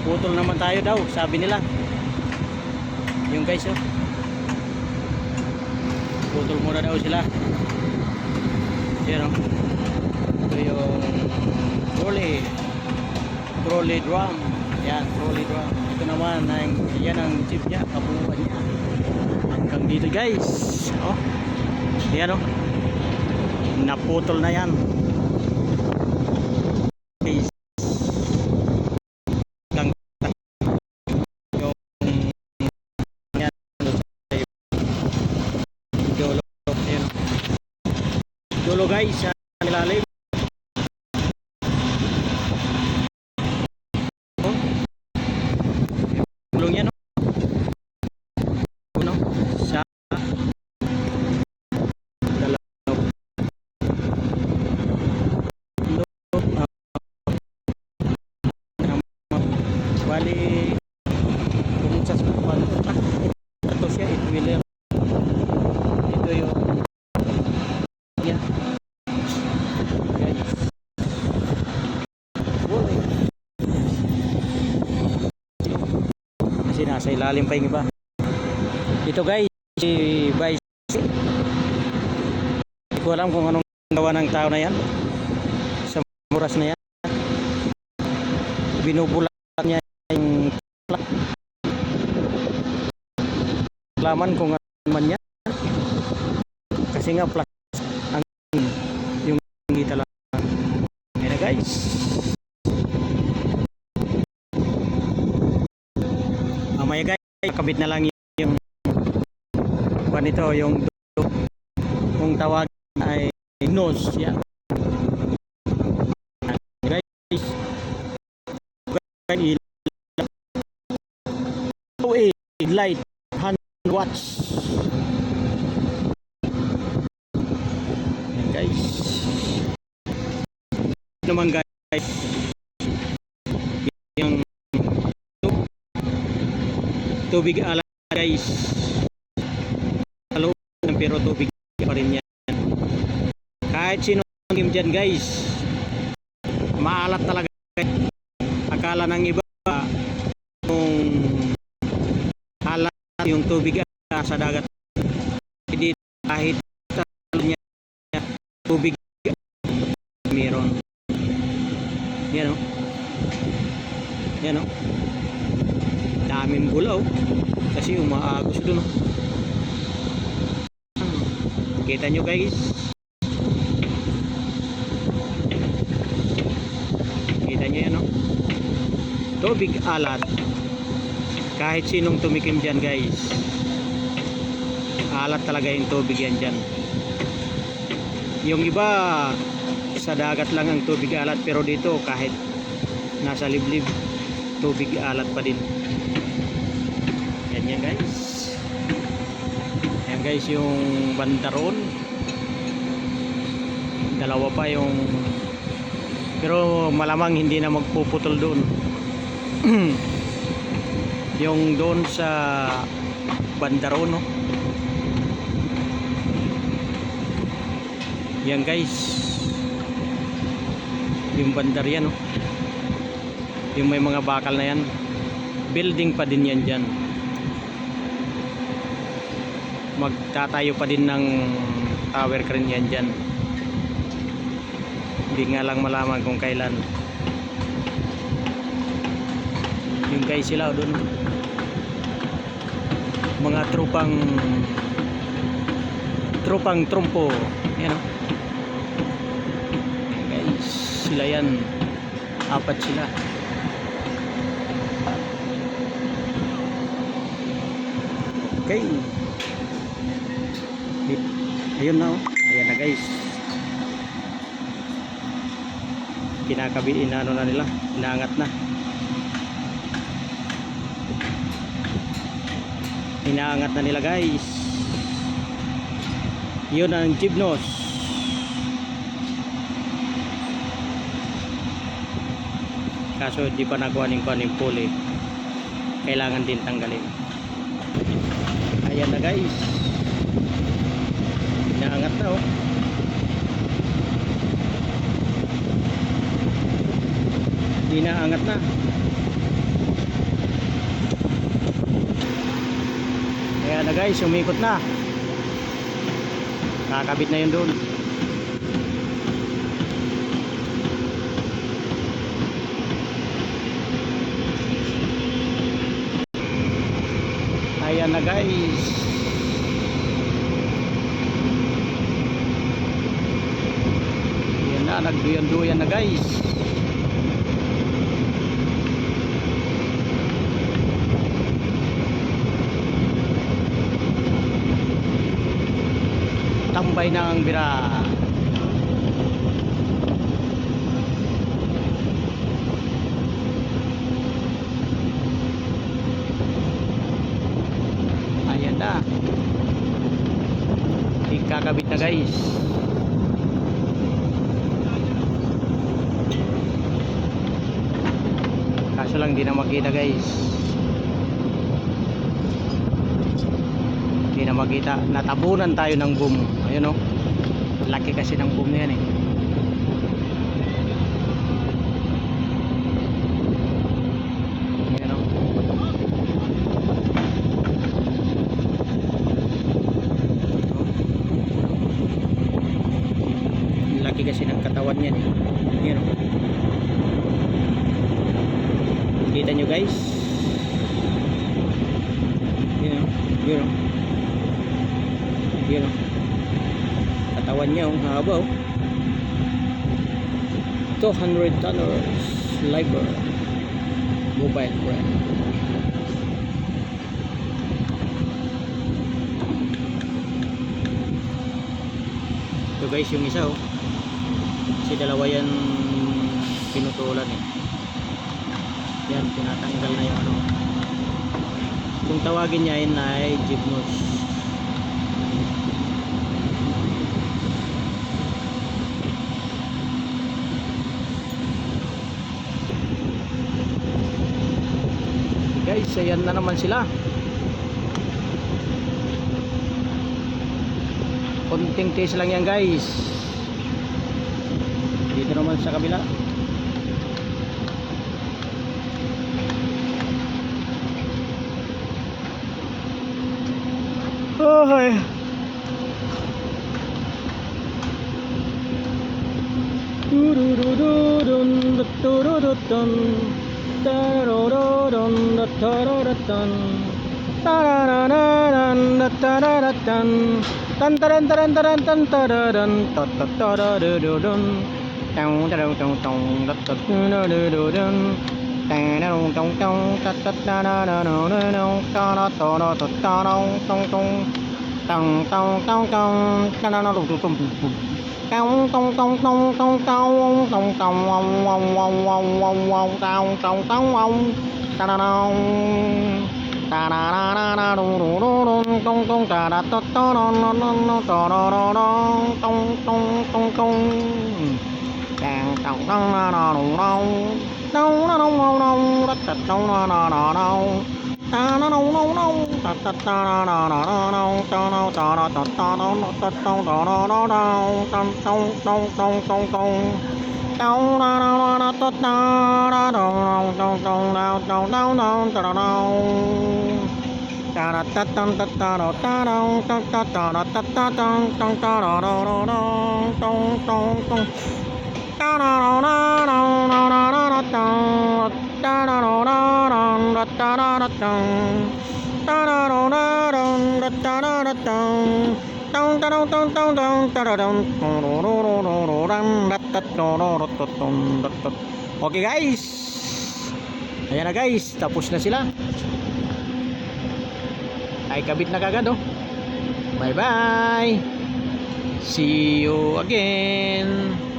Putol naman tayo daw, sabi nila. Yung guys, oh. Putol muna daw sila. Yan, oh. Ito yung trolley drum. Yan, trolley drum. Ito naman, yan ang jeep niya, kabuuan niya. Hanggang dito guys. Oh. Yan, oh. Naputol na yan. Dulo guys sa ilalim. Gulong yan, no? Uno sa dalaw. Bali kung sa papunta ito siya, it-wheeler. Ito yung yan. Kasi nasa ilalim pa yung iba. Ito guys, si Vice. Hindi ko alam kung anong gawa ng tao na yan sa oras na yan. Binubulat niya yung laman kung ano man yan. Kasi nga plus ang yung ngita lang. Yan na guys. Mamaya guys, kabit na lang yung nito, yung kung tawag ay nose. Yan guys. Light 100 watts. Yan guys. Naman guys, yung tubig ala guys. Halo pero tubig pa rin yan. Kahit sino ng dyan guys, maalat talaga. Akala ng iba yung tubig sa dagat, hindi, kahit niya tubig meron. Yan, o, yan, o, daming bulaw kasi umaagos dun, o. Kita nyo guys, kita nyo yan, o, tubig alat. Kahit sinong tumikim dyan guys, alat talaga yung tubig yan dyan. Yung iba sa dagat lang ang tubig alat, pero dito kahit nasa liblib, tubig alat pa din. Yan yan guys. Yan guys yung bandaron. Dalawa pa yung, pero malamang hindi na magpuputol doon. Yung doon sa bandaron, no? Yan guys, yung bandar yan, no? Yung may mga bakal na yan, building pa din yan dyan. Magtatayo pa din ng tower crane yan dyan. Hindi nga lang malaman kung kailan. Yung guys sila doon, mga tropang trumpo yan, o. Guys, sila yan, apat sila. Okay, ayun na, o. Ayan na guys, kinakabiin na, ano na nila, inaangat na. Inaangat na nila guys. Yun ang gymnos. Kaso di pa nakuha ng pulley. Kailangan din tanggalin. Ayan na guys. Inaangat na, oh. Di na, angat na. Ayan na guys, umikot na. Kakabit na yun doon. Ayan na guys. Ayan na, nagduyan-duyan na guys. Tambay na ang bira. Ayan na. Ikakabit na guys. Kaso lang di na makita guys. Di na makita. Natabunan tayo ng boom. Ayun o. Laki kasi ng boom na yan eh. Ayan o. Laki kasi ng katawan yan eh. Ayan o. Kita nyo guys. Ayan o. Ayan o. Ayan o. Katawan niya ang haba oh. 200 tonners Liber mobile brand. Ito guys yung isa oh. Kasi dalawa yan pinutulan eh. Yan tinatanggal na yung ano. Kung tawagin niya yun ay gymnos. Guys, ayan na naman sila. Konting taste lang yan guys. Dito naman sa kabila. Oh, hi. Okay guys, ayan na guys, tapos na sila. Ay kabit na kagad oh. Bye bye, see you again.